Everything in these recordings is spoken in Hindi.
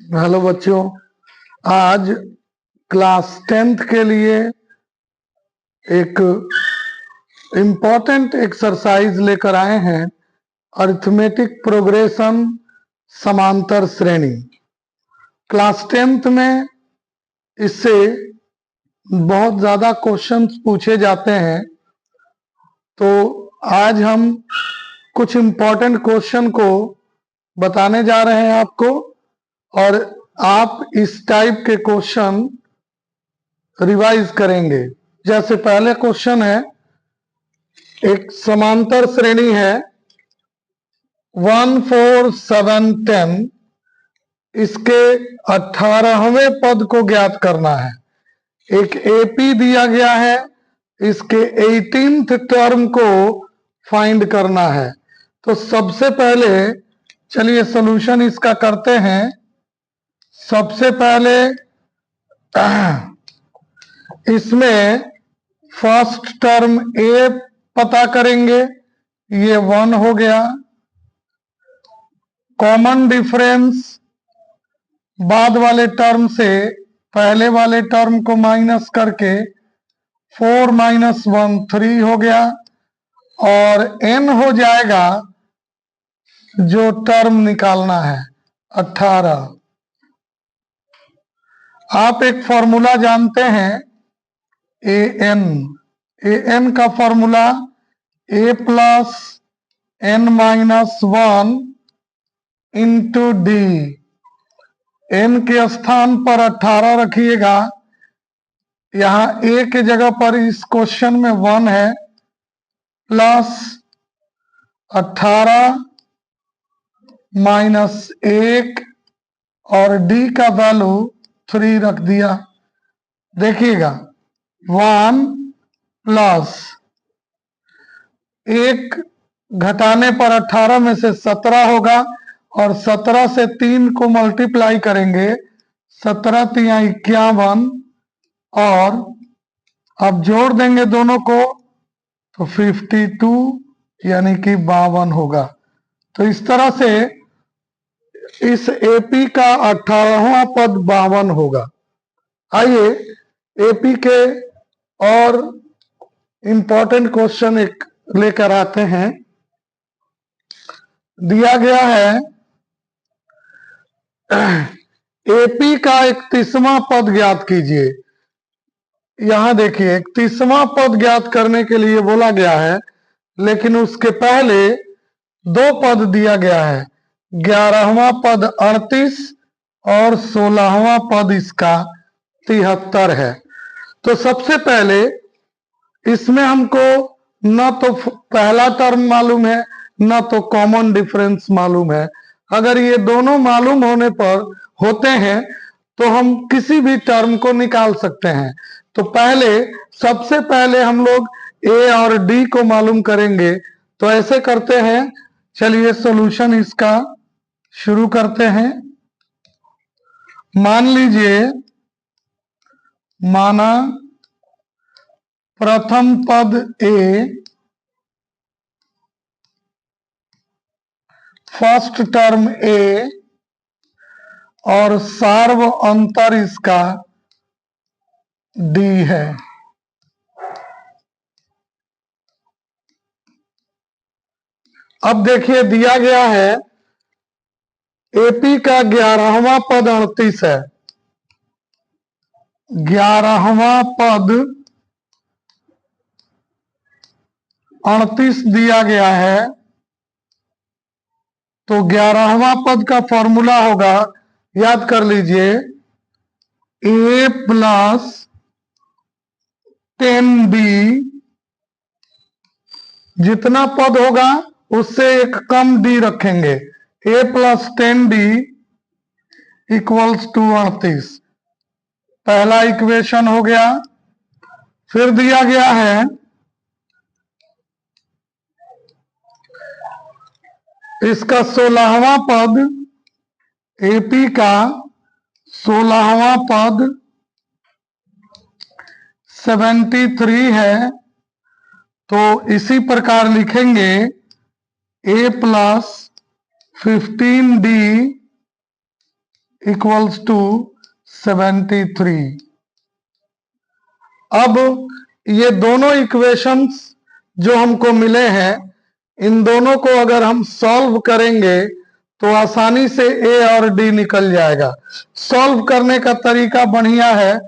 हेलो बच्चों, आज क्लास 10th के लिए एक इम्पोर्टेंट एक्सरसाइज लेकर आए हैं। अरिथमेटिक प्रोग्रेशन समांतर श्रेणी। क्लास 10th में इससे बहुत ज़्यादा क्वेश्चंस पूछे जाते हैं, तो आज हम कुछ इम्पोर्टेंट क्वेश्चन को बताने जा रहे हैं आपको, और आप इस टाइप के क्वेश्चन रिवाइज करेंगे। जैसे पहले क्वेश्चन है, एक समांतर श्रेणी है 1 4 7 10, इसके 18वें पद को ज्ञात करना है। एक एपी दिया गया है, इसके 18th टर्म को फाइंड करना है। तो सबसे पहले चलिए सॉल्यूशन इसका करते हैं। सबसे पहले इसमें फर्स्ट टर्म ए पता करेंगे, ये 1 हो गया। कॉमन डिफरेंस बाद वाले टर्म से पहले वाले टर्म को माइनस करके 4 - 1 3 हो गया, और n हो जाएगा जो टर्म निकालना है 18। आप एक फॉर्मूला जानते हैं an का formula a plus n - 1 into D. n के स्थान पर 18 रखिएगा, यहाँ a के जगह पर इस क्वेश्चन में 1 है, प्लस 18 माइनस 1 और d का वैल्यू 3 रख दिया। देखिएगा 1 प्लस 1 घटाने पर 18 में से 17 होगा, और 17 से 3 को मल्टीप्लाई करेंगे, 17 × 3 = 51, और अब जोड़ देंगे दोनों को तो 52 यानी कि 52 होगा। तो इस तरह से इस एपी का 18वां पद 52 होगा। आइए एपी के और इम्पोर्टेंट क्वेश्चन एक लेकर आते हैं। दिया गया है एपी का 31वां पद ज्ञात कीजिए। यहां देखिए 31वां पद ज्ञात करने के लिए बोला गया है, लेकिन उसके पहले 2 पद दिया गया है। 11वां पद 38 और 16वां पद इसका 73 है। तो सबसे पहले इसमें हमको न तो पहला टर्म मालूम है, न तो कॉमन डिफरेंस मालूम है। अगर ये दोनों मालूम होने पर होते हैं तो हम किसी भी टर्म को निकाल सकते हैं। तो सबसे पहले हम लोग ए और डी को मालूम करेंगे। तो ऐसे करते हैं, चलिए सॉल्यूशन इसका शुरू करते हैं। मान लीजिए, माना प्रथम पद ए, फर्स्ट टर्म ए, और सार्व अंतर इसका डी है। अब देखिए दिया गया है एपी का 11वां पद 38 है। 11वां पद 38 दिया गया है, तो 11वां पद का फॉर्मूला होगा, याद कर लीजिए, a प्लस 10b। जितना पद होगा उससे एक कम डी रखेंगे। a plus 10d equals to 38। पहला इक्वेशन हो गया। फिर दिया गया है इसका 16वां पद, एपी का 16वां पद 73 है। तो इसी प्रकार लिखेंगे a plus 15d equals to 73। अब ये दोनों इक्वेशंस जो हमको मिले हैं, इन दोनों को अगर हम सॉल्व करेंगे तो आसानी से ए और डी निकल जाएगा। सॉल्व करने का तरीका बढ़िया है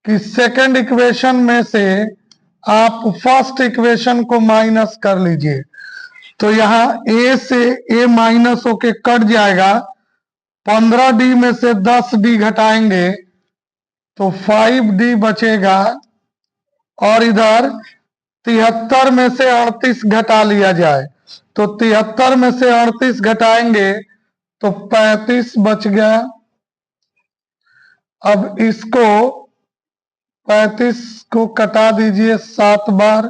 कि सेकंड इक्वेशन में से आप फर्स्ट इक्वेशन को माइनस कर लीजिए, तो यहां ए से ए माइनस होके कट जाएगा। 15d में से 10d घटाएंगे तो 5d बचेगा, और इधर 73 में से 38 घटा लिया जाए तो 73 में से 38 घटाएंगे तो 35 बच गया। अब इसको 35 को कटा दीजिए 7 बार,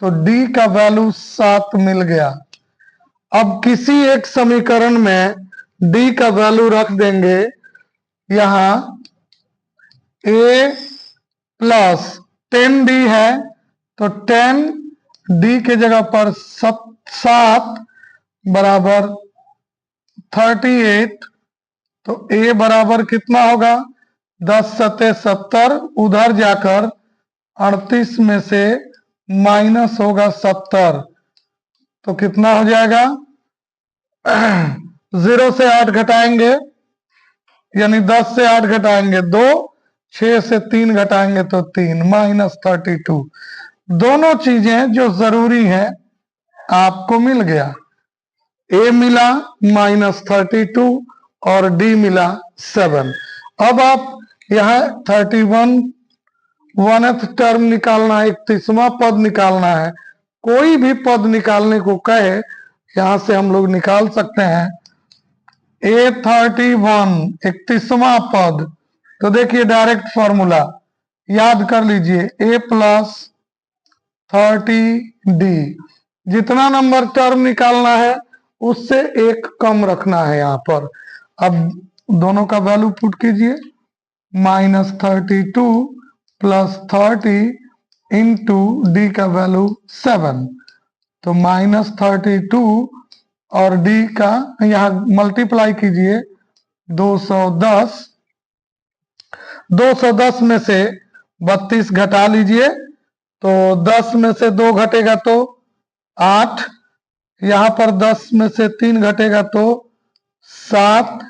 तो d का वैल्यू 7 मिल गया। अब किसी एक समीकरण में d का वैल्यू रख देंगे। यहां a प्लस 10d है तो 10d के जगह पर 7 बराबर 38, तो a बराबर कितना होगा 10 सत्ते 70, उधर जाकर 38 में से माइनस होगा 70, तो कितना हो जाएगा 0 से 8 घटाएंगे यानी 10 से 8 घटाएंगे 2, 6 से 3 घटाएंगे तो 3, -32। दोनों चीजें जो जरूरी है आपको मिल गया। ए मिला -32 और डी मिला 7। अब आप यहां 31 1th टर्म निकालना है, 31वां पद निकालना है। कोई भी पद निकालने को कहे यहां से हम लोग निकाल सकते हैं। A31 31वां पद, तो देखिए डायरेक्ट फॉर्मूला याद कर लीजिए, a प्लस 30d। जितना नंबर टर्म निकालना है उससे एक कम रखना है यहां पर। अब दोनों का वैल्यू पुट कीजिए, -32 प्लस 30 इंटू डी का वैल्यू 7, तो -32 और डी का यहां मल्टीप्लाई कीजिए 210। 210 में से 32 घटा लीजिए, तो 10 में से 2 घटेगा तो 8, यहां पर 10 में से 3 घटेगा तो 7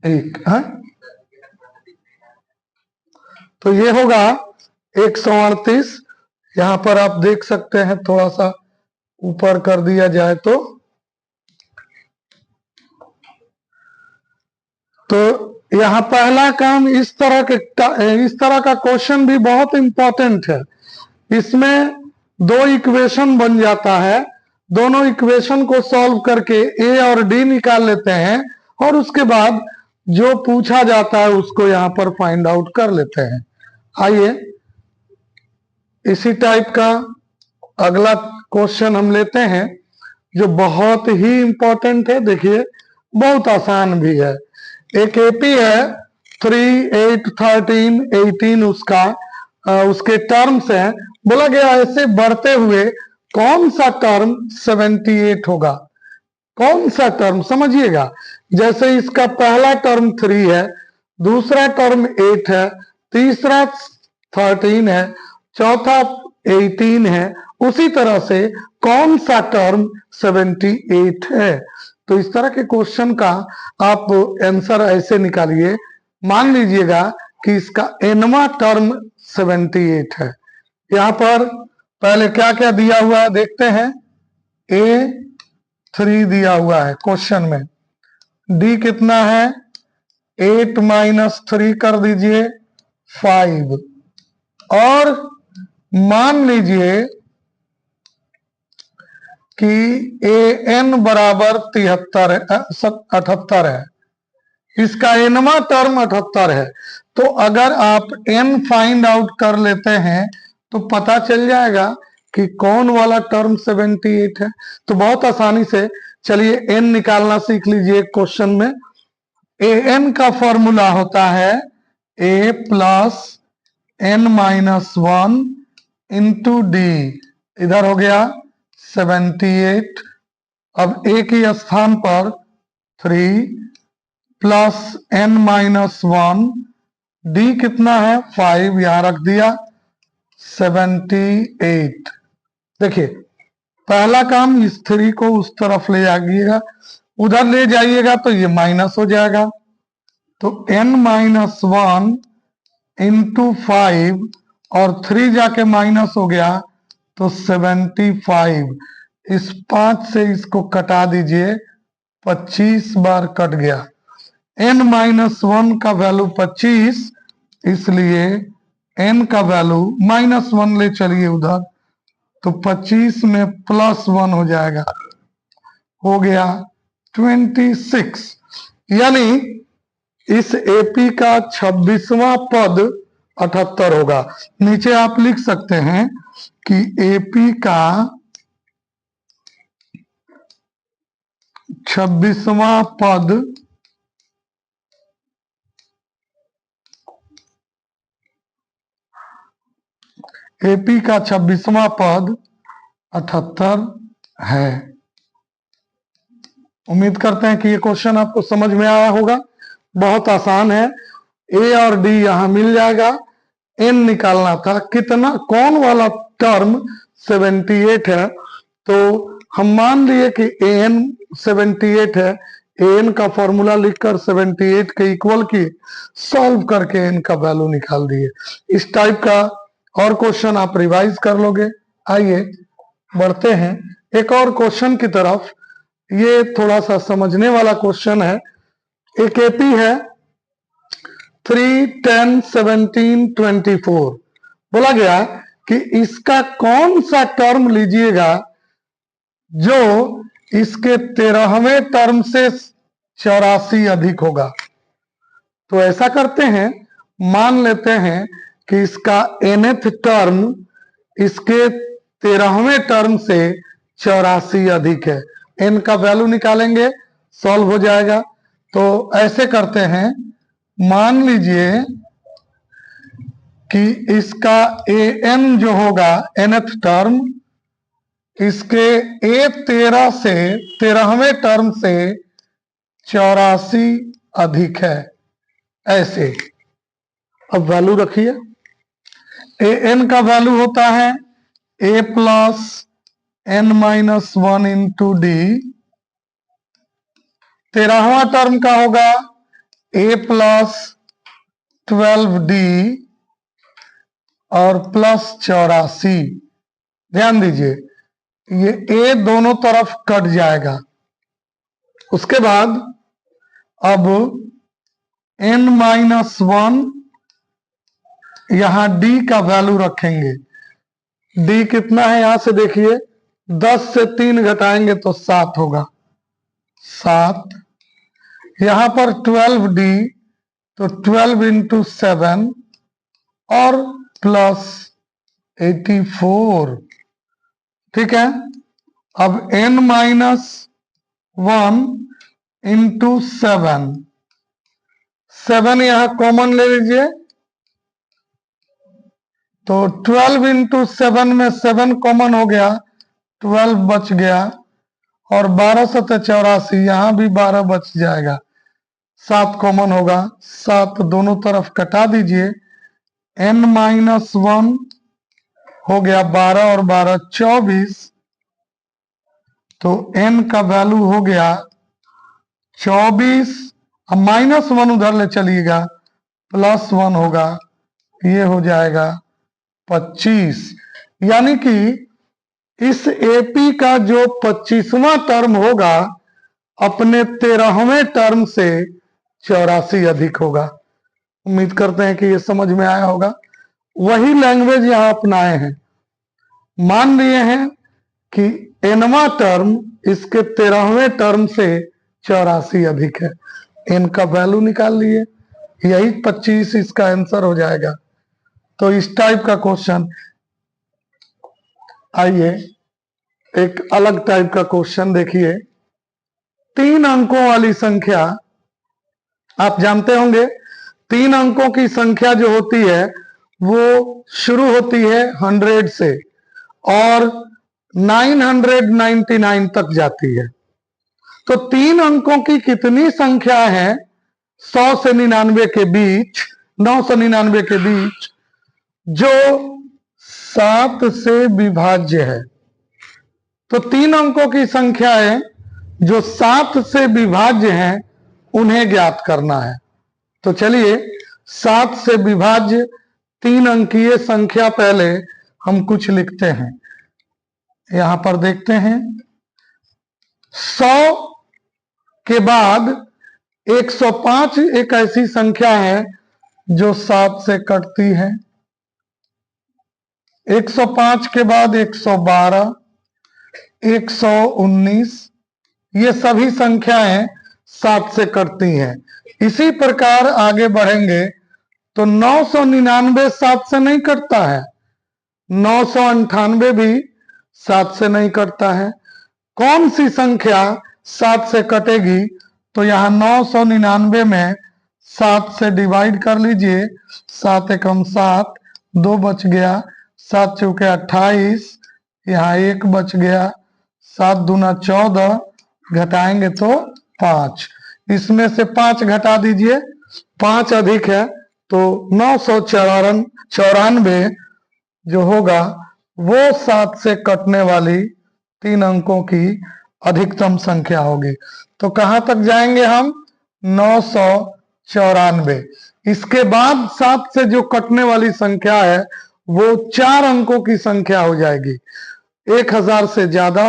1 है, तो ये होगा 138। यहां पर आप देख सकते हैं, थोड़ा सा ऊपर कर दिया जाए तो यहां पहला काम इस तरह का क्वेश्चन भी बहुत इंपॉर्टेंट है। इसमें दो इक्वेशन बन जाता है, दोनों इक्वेशन को सॉल्व करके ए और डी निकाल लेते हैं, और उसके बाद जो पूछा जाता है उसको यहां पर फाइंड आउट कर लेते हैं। आइए इसी टाइप का अगला क्वेश्चन हम लेते हैं जो बहुत ही इंपॉर्टेंट है। देखिए बहुत आसान भी है। एक एपी है 3, 8, 13, 18 उसके टर्म्स हैं। बोला गया ऐसे बढ़ते हुए कौन सा टर्म 78 होगा। कौन सा टर्म समझिएगा, जैसे इसका पहला टर्म 3 है, दूसरा टर्म 8 है, तीसरा 13 है, चौथा 18 है, उसी तरह से कौन सा टर्म 78 है। तो इस तरह के क्वेश्चन का आप आंसर ऐसे निकालिए। मान लीजिएगा कि इसका nवां टर्म 78 है। यहां पर पहले क्या क्या दिया हुआ है देखते हैं। A3 दिया हुआ है क्वेश्चन में, D कितना है 8 - 3 कर दीजिए 5, और मान लीजिए कि an बराबर 78 है, इसका nवां टर्म 78 है। तो अगर आप n फाइंड आउट कर लेते हैं तो पता चल जाएगा कि कौन वाला टर्म 78 है। तो बहुत आसानी से चलिए n निकालना सीख लीजिए। क्वेश्चन में an का फॉर्मूला होता है a plus n-1 into D, इधर हो गया 78। अब a की स्थान पर 3 प्लस n माइनस 1, d कितना है 5, यहां रख दिया 78। देखिए पहला काम इस 3 को उस तरफ ले जाइएगा, उधर ले जाइएगा तो ये माइनस हो जाएगा, तो n माइनस 1 इंटू 5 और 3 जाके माइनस हो गया तो 75। इस 5 से इसको कटा दीजिए, 25 बार कट गया। n माइनस 1 का वैल्यू 25, इसलिए n का वैल्यू माइनस 1 ले चलिए उधर, तो 25 में प्लस 1 हो जाएगा, हो गया 26। यानी इस एपी का 26वां पद 78 होगा। नीचे आप लिख सकते हैं कि एपी का 26वां पद एपी का 26वां पद 78 है। उम्मीद करते हैं कि ये क्वेश्चन आपको समझ में आया होगा। बहुत आसान है, ए और डी यहां मिल जाएगा, एन निकालना था, कितना कौन वाला टर्म 78 है, तो हम मान लिए कि ए एन 78 है, ए एन का फॉर्मूला लिखकर 78 के इक्वल किए, सॉल्व करके एन का वैल्यू निकाल दिए। इस टाइप का और क्वेश्चन आप रिवाइज कर लोगे। आइए बढ़ते हैं एक और क्वेश्चन की तरफ। ये थोड़ा सा समझने वाला क्वेश्चन है। एक एपी है 3, 10, 17, 24। बोला गया कि इसका कौन सा टर्म लीजिएगा जो इसके 13वें टर्म से 84 अधिक होगा। तो ऐसा करते हैं, मान लेते हैं कि इसका nth टर्म इसके 13वें टर्म से 84 अधिक है। n का वैल्यू निकालेंगे, सॉल्व हो जाएगा। तो ऐसे करते हैं, मान लीजिए कि इसका an जो होगा nth टर्म इसके a13 से 13वें टर्म से 84 अधिक है। ऐसे अब वैल्यू रखिए, an का वैल्यू होता है a plus n minus 1 into D. 13वां टर्म का होगा a प्लस 12d और प्लस 84। ध्यान दीजिए ये a दोनों तरफ कट जाएगा। उसके बाद अब n माइनस 1 यहां d का वैल्यू रखेंगे। d कितना है यहां से देखिए, 10 से 3 घटाएंगे तो 7 होगा, 7। यहां पर 12d तो 12 इंटू 7 और प्लस 84। ठीक है, अब n माइनस 1 इंटू 7, 7 यहां कॉमन ले लीजिए, तो 12 इंटू 7 में 7 कॉमन हो गया, 12 बच गया, और 12 सत्ते 84, यहां भी 12 बच जाएगा, 7 कॉमन होगा, 7 दोनों तरफ कटा दीजिए, n माइनस 1 हो गया 12 और 12 24, तो n का वैल्यू हो गया 24। अब माइनस 1 उधर ले चलिएगा, प्लस 1 होगा, ये हो जाएगा 25। यानी कि इस एपी का जो 25वां टर्म होगा अपने 13वें टर्म से 84 अधिक होगा। उम्मीद करते हैं कि ये समझ में आया होगा। वही लैंग्वेज यहां अपनाए हैं, मान लिए हैं कि nवां टर्म इसके 13वें टर्म से 84 अधिक है, n का वैल्यू निकाल लिए, यही 25 इसका आंसर हो जाएगा। तो इस टाइप का क्वेश्चन। आइए एक अलग टाइप का क्वेश्चन देखिए। 3 अंकों वाली संख्या, आप जानते होंगे 3 अंकों की संख्या जो होती है वो शुरू होती है 100 से और 999 तक जाती है। तो 3 अंकों की कितनी संख्या है 100 से 99 के बीच, 999 के बीच जो 7 से विभाज्य है। तो 3 अंकों की संख्याएं जो 7 से विभाज्य हैं उन्हें ज्ञात करना है। तो चलिए 7 से विभाज्य 3 अंकीय संख्या पहले हम कुछ लिखते हैं। यहां पर देखते हैं 100 के बाद 105 एक ऐसी संख्या है जो 7 से कटती है। 105 के बाद 112, 119 ये सभी संख्याएं 7 से कटती हैं। इसी प्रकार आगे बढ़ेंगे तो 999 7 से नहीं कटता है, 998 भी 7 से नहीं कटता है। कौन सी संख्या 7 से कटेगी? तो यहां 999 में 7 से डिवाइड कर लीजिए। 7 एकम 7, 2 बच गया, 7 चौके 28, यहाँ 1 बच गया, 7 दूना 14, घटाएंगे तो 5। इसमें से 5 घटा दीजिए, 5 अधिक है तो 994 जो होगा वो 7 से कटने वाली 3 अंकों की अधिकतम संख्या होगी। तो कहां तक जाएंगे हम? 994। इसके बाद 7 से जो कटने वाली संख्या है वो 4 अंकों की संख्या हो जाएगी। 1000 से ज्यादा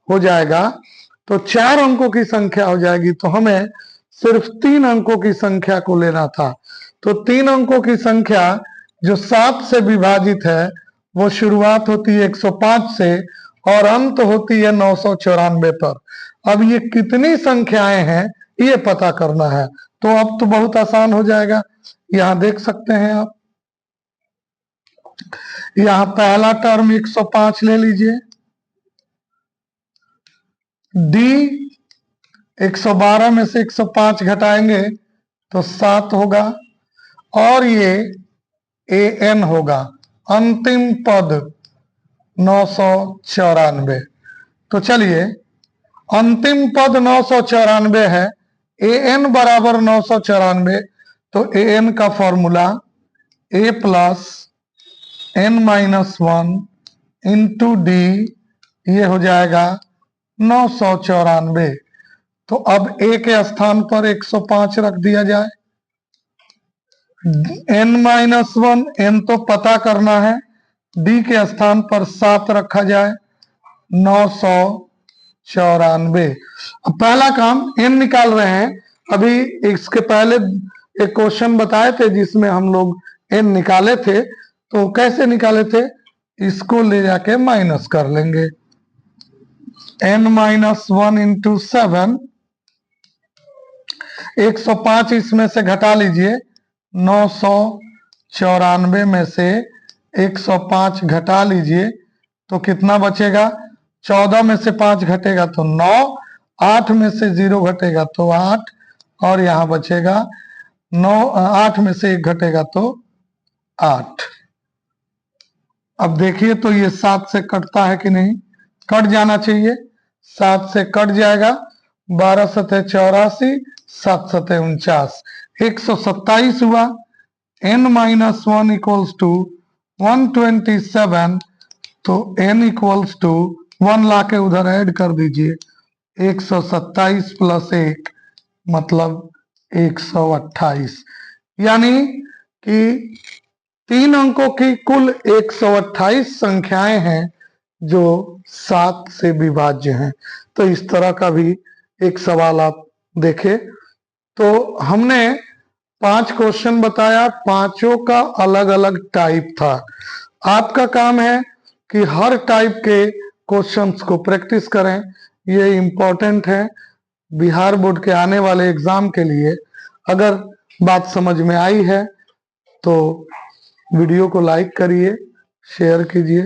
हो जाएगा तो 4 अंकों की संख्या हो जाएगी। तो हमें सिर्फ 3 अंकों की संख्या को लेना था। तो 3 अंकों की संख्या जो 7 से विभाजित है वो शुरुआत होती है 105 से और अंत होती है 994 पर। अब ये कितनी संख्याएं हैं ये पता करना है। तो अब तो बहुत आसान हो जाएगा। यहां देख सकते हैं आप, यहां पहला टर्म 105 ले लीजिए, डी 112 में से 105 घटाएंगे तो 7 होगा और ये ए एन होगा, अंतिम पद 994। तो चलिए अंतिम पद 994 है, ए एन बराबर 994। तो ए एन का formula A plus N minus 1 into D, ये हो जाएगा 994। तो अब ए के स्थान पर 105 रख दिया जाए, n माइनस 1, n तो पता करना है, डी के स्थान पर 7 रखा जाए, 994। अब पहला काम n निकाल रहे हैं। अभी इसके पहले एक क्वेश्चन बताए थे जिसमें हम लोग n निकाले थे। तो कैसे निकाले थे? इसको ले जाके माइनस कर लेंगे, n माइनस 1 इंटू 7, 105 इसमें से घटा लीजिए, 994 में से 105 घटा लीजिए तो कितना बचेगा? 14 में से 5 घटेगा तो 9, 8 में से 0 घटेगा तो 8 और यहां बचेगा 9, 8 में से 1 घटेगा तो 8। अब देखिए तो ये 7 से कटता है कि नहीं? कट जाना चाहिए, 7 से कट जाएगा। 12 सतह 84, 7 सतह 49, 127 हुआ। n माइनस 1 इक्वल्स टू 127, तो n इक्वल्स टू 1 लाके उधर ऐड कर दीजिए, 127 प्लस 1 मतलब 128। यानी कि 3 अंकों की कुल 128 संख्याएं हैं जो 7 से विभाज्य हैं। तो इस तरह का भी एक सवाल आप देखें। तो हमने 5 क्वेश्चन बताया, पांचों का अलग अलग टाइप था। आपका काम है कि हर टाइप के क्वेश्चंस को प्रैक्टिस करें, ये इम्पोर्टेंट है बिहार बोर्ड के आने वाले एग्जाम के लिए। अगर बात समझ में आई है तो वीडियो को लाइक करिए, शेयर कीजिए।